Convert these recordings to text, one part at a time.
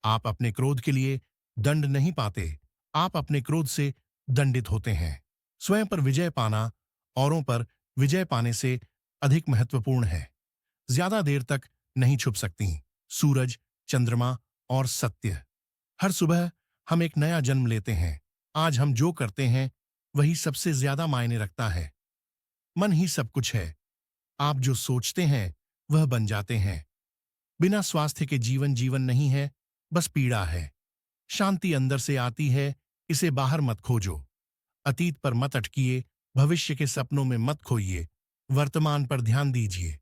आप अपने क्रोध के लिए दंड नहीं पाते, आप अपने क्रोध से दंडित होते हैं। स्वयं पर विजय पाना औरों पर विजय पाने से अधिक महत्वपूर्ण है। ज्यादा देर तक नहीं छुप सकती। सूरज, चंद्रमा और सत्य। हर सुबह हम एक नया जन्म लेते हैं। आज हम जो करते हैं वही सबसे ज्यादा मायने रखता है। मन ही सब कुछ है। आप जो सोचते हैं वह बन जाते हैं। बिना स्वास्थ्य के जीवन जीवन नहीं है, बस पीड़ा है। शांति अंदर से आती है, इसे बाहर मत खोजो। अतीत पर मत अटकिए, भविष्य के सपनों में मत खोइए, वर्तमान पर ध्यान दीजिए।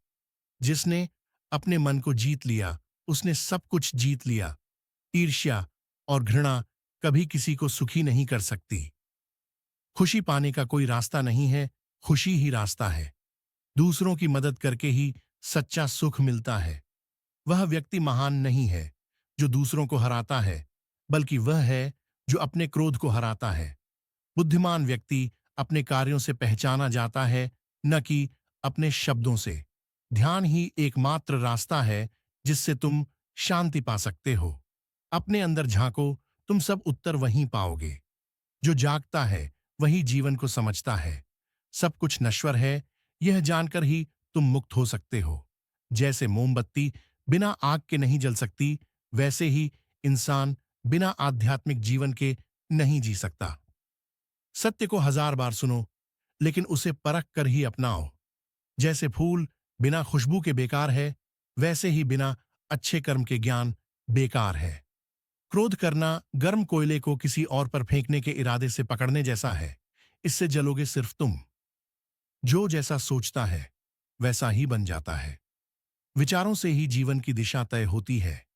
जिसने अपने मन को जीत लिया उसने सब कुछ जीत लिया। ईर्ष्या और घृणा कभी किसी को सुखी नहीं कर सकती। खुशी पाने का कोई रास्ता नहीं है, खुशी ही रास्ता है। दूसरों की मदद करके ही सच्चा सुख मिलता है। वह व्यक्ति महान नहीं है जो दूसरों को हराता है, बल्कि वह है जो अपने क्रोध को हराता है। बुद्धिमान व्यक्ति अपने कार्यों से पहचाना जाता है, न कि अपने शब्दों से। ध्यान ही एकमात्र रास्ता है जिससे तुम शांति पा सकते हो। अपने अंदर झांको, तुम सब उत्तर वहीं पाओगे। जो जागता है वही जीवन को समझता है। सब कुछ नश्वर है, यह जानकर ही तुम मुक्त हो सकते हो। जैसे मोमबत्ती बिना आग के नहीं जल सकती, वैसे ही इंसान बिना आध्यात्मिक जीवन के नहीं जी सकता। सत्य को 1000 बार सुनो, लेकिन उसे परख कर ही अपनाओ। जैसे फूल बिना खुशबू के बेकार है, वैसे ही बिना अच्छे कर्म के ज्ञान बेकार है। क्रोध करना गर्म कोयले को किसी और पर फेंकने के इरादे से पकड़ने जैसा है। इससे जलोगे सिर्फ तुम। जो जैसा सोचता है वैसा ही बन जाता है। विचारों से ही जीवन की दिशा तय होती है।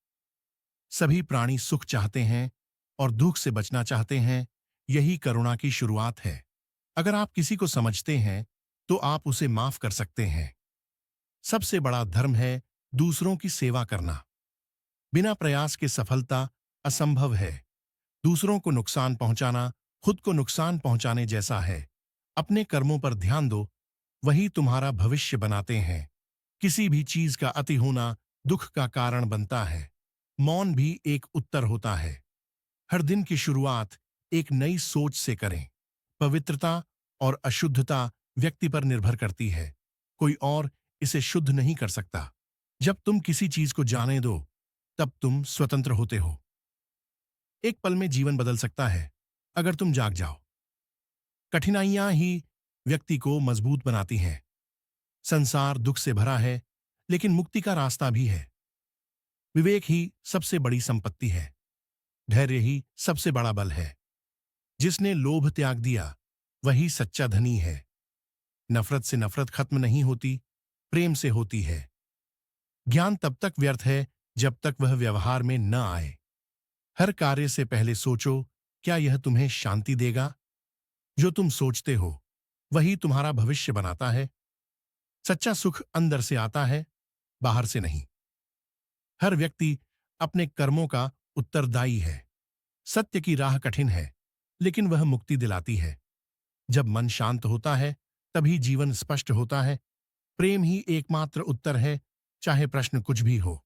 सभी प्राणी सुख चाहते हैं और दुख से बचना चाहते हैं। यही करुणा की शुरुआत है। अगर आप किसी को समझते हैं तो आप उसे माफ कर सकते हैं। सबसे बड़ा धर्म है दूसरों की सेवा करना। बिना प्रयास के सफलता असंभव है। दूसरों को नुकसान पहुंचाना खुद को नुकसान पहुंचाने जैसा है। अपने कर्मों पर ध्यान दो, वही तुम्हारा भविष्य बनाते हैं। किसी भी चीज का अति होना दुख का कारण बनता है। मौन भी एक उत्तर होता है। हर दिन की शुरुआत एक नई सोच से करें। पवित्रता और अशुद्धता व्यक्ति पर निर्भर करती है, कोई और इसे शुद्ध नहीं कर सकता। जब तुम किसी चीज को जाने दो तब तुम स्वतंत्र होते हो। एक पल में जीवन बदल सकता है अगर तुम जाग जाओ। कठिनाइयां ही व्यक्ति को मजबूत बनाती हैं। संसार दुख से भरा है, लेकिन मुक्ति का रास्ता भी है। विवेक ही सबसे बड़ी संपत्ति है। धैर्य ही सबसे बड़ा बल है। जिसने लोभ त्याग दिया वही सच्चा धनी है। नफरत से नफरत खत्म नहीं होती, प्रेम से होती है। ज्ञान तब तक व्यर्थ है जब तक वह व्यवहार में न आए। हर कार्य से पहले सोचो, क्या यह तुम्हें शांति देगा? जो तुम सोचते हो वही तुम्हारा भविष्य बनाता है। सच्चा सुख अंदर से आता है, बाहर से नहीं। हर व्यक्ति अपने कर्मों का उत्तरदायी है। सत्य की राह कठिन है, लेकिन वह मुक्ति दिलाती है। जब मन शांत होता है तभी जीवन स्पष्ट होता है। प्रेम ही एकमात्र उत्तर है, चाहे प्रश्न कुछ भी हो।